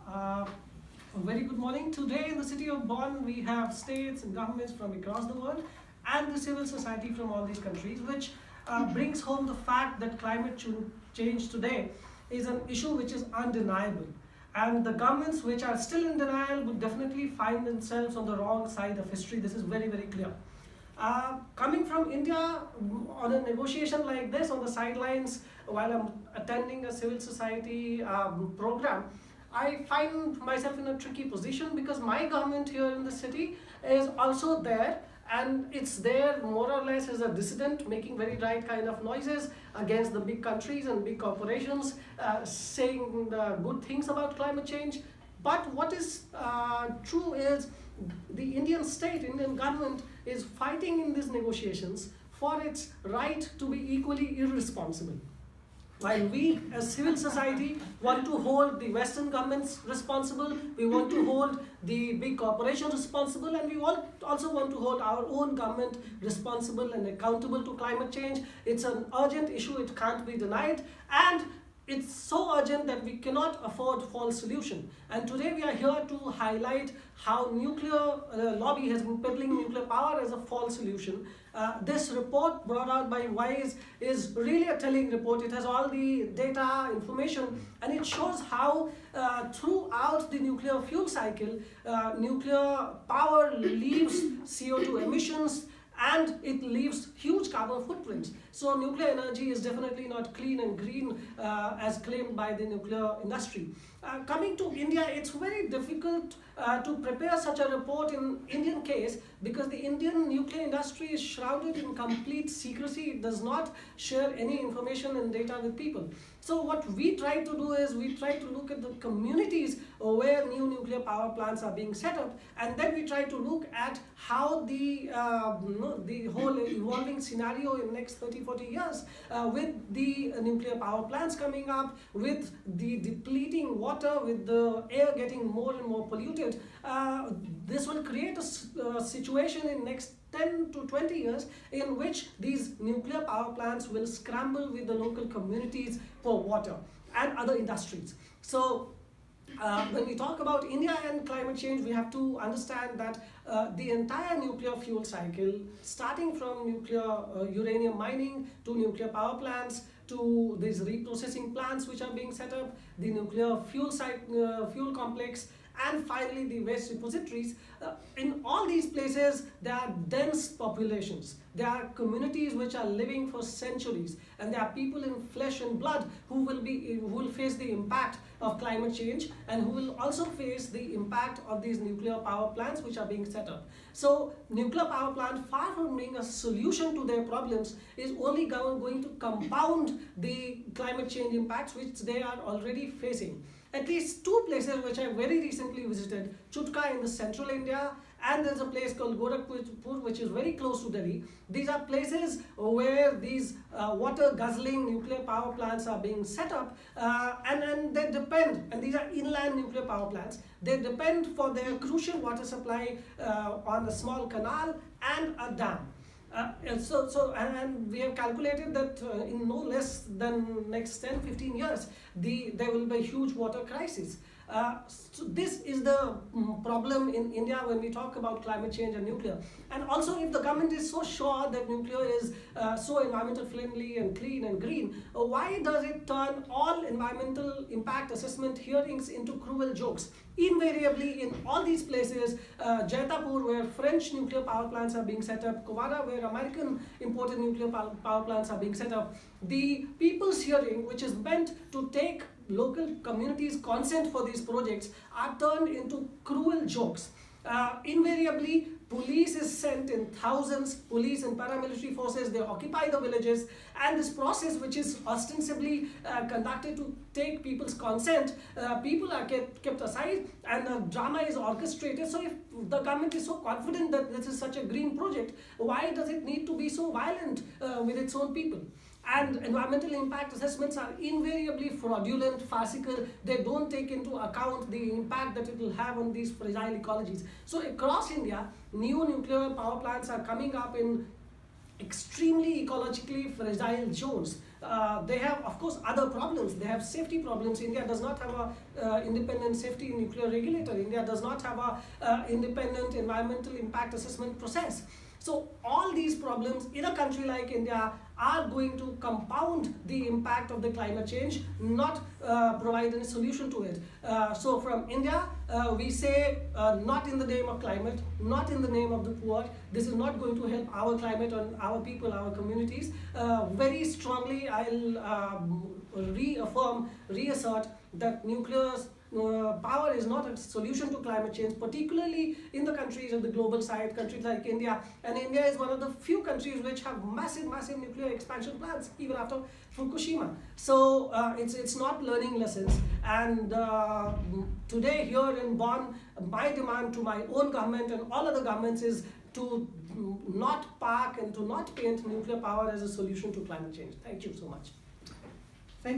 A very good morning. Today in the city of Bonn, we have states and governments from across the world and the civil society from all these countries, which brings home the fact that climate change today is an issue which is undeniable. And the governments which are still in denial would definitely find themselves on the wrong side of history. This is very, very clear. Coming from India on a negotiation like this on the sidelines while I'm attending a civil society program, I find myself in a tricky position because my government here in the city is also there, and it's there more or less as a dissident, making very right kind of noises against the big countries and big corporations, saying good things about climate change. But what is true is the Indian state, Indian government is fighting in these negotiations for its right to be equally irresponsible. While we as civil society want to hold the Western governments responsible, we want to hold the big corporations responsible, and we also want to hold our own government responsible and accountable to climate change. It's an urgent issue, it can't be denied, and it's so urgent that we cannot afford false solution. And today we are here to highlight how nuclear lobby has been peddling nuclear power as a false solution. This report brought out by WISE is really a telling report. It has all the data, information, and it shows how throughout the nuclear fuel cycle, nuclear power leaves CO2 emissions, and it leaves huge carbon footprints. So nuclear energy is definitely not clean and green as claimed by the nuclear industry. Coming to India, it's very difficult to prepare such a report in Indian case because the Indian nuclear industry is shrouded in complete secrecy. It does not share any information and data with people. So what we try to do is we try to look at the communities where new nuclear power plants are being set up, and then we try to look at how the whole evolving scenario in next 30-40 years with the nuclear power plants coming up, with the depleting water, with the air getting more and more polluted. This will create a situation in next 10 to 20 years in which these nuclear power plants will scramble with the local communities for water and other industries. So when we talk about India and climate change, we have to understand that the entire nuclear fuel cycle, starting from nuclear uranium mining to nuclear power plants to these reprocessing plants which are being set up, the nuclear fuel complex, and finally the waste repositories. In all these places, there are dense populations. There are communities which are living for centuries, and there are people in flesh and blood who will face the impact of climate change and who will also face the impact of these nuclear power plants which are being set up. So nuclear power plant, far from being a solution to their problems, is only going to compound the climate change impacts which they are already facing. At least two places which I very recently visited, Chutka in the central India, and there's a place called Gorakhpur which is very close to Delhi. These are places where these water guzzling nuclear power plants are being set up, and they depend, and these are inland nuclear power plants, they depend for their crucial water supply on a small canal and a dam. And we have calculated that in no less than next 10-15 years, there will be a huge water crisis. So this is the problem in India when we talk about climate change and nuclear. And also, if the government is so sure that nuclear is so environmental friendly and clean and green, why does it turn all environmental impact assessment hearings into cruel jokes? Invariably, in all these places, Jaitapur, where French nuclear power plants are being set up, Kovara, where American imported nuclear power plants are being set up, the people's hearing, which is meant to take local communities' consent for these projects, are turned into cruel jokes. Invariably, police is sent in thousands, police and paramilitary forces, they occupy the villages, and this process, which is ostensibly conducted to take people's consent, people are kept aside, and the drama is orchestrated. So if the government is so confident that this is such a green project, why does it need to be so violent with its own people? And environmental impact assessments are invariably fraudulent, farcical. They don't take into account the impact that it will have on these fragile ecologies. So across India, new nuclear power plants are coming up in extremely ecologically fragile zones. They have, of course, other problems. They have safety problems. India does not have a independent safety nuclear regulator. India does not have a independent environmental impact assessment process. So all these problems in a country like India are going to compound the impact of the climate change, not provide any solution to it. So from India, we say not in the name of climate, not in the name of the poor. This is not going to help our climate and our people, our communities. Very strongly, I'll reassert that nuclear power is not a solution to climate change, particularly in the countries of the global side, countries like India. And India is one of the few countries which have massive nuclear expansion plans, even after Fukushima. So it's not learning lessons. And today here in Bonn, my demand to my own government and all other governments is to not park and to not paint nuclear power as a solution to climate change. Thank you so much.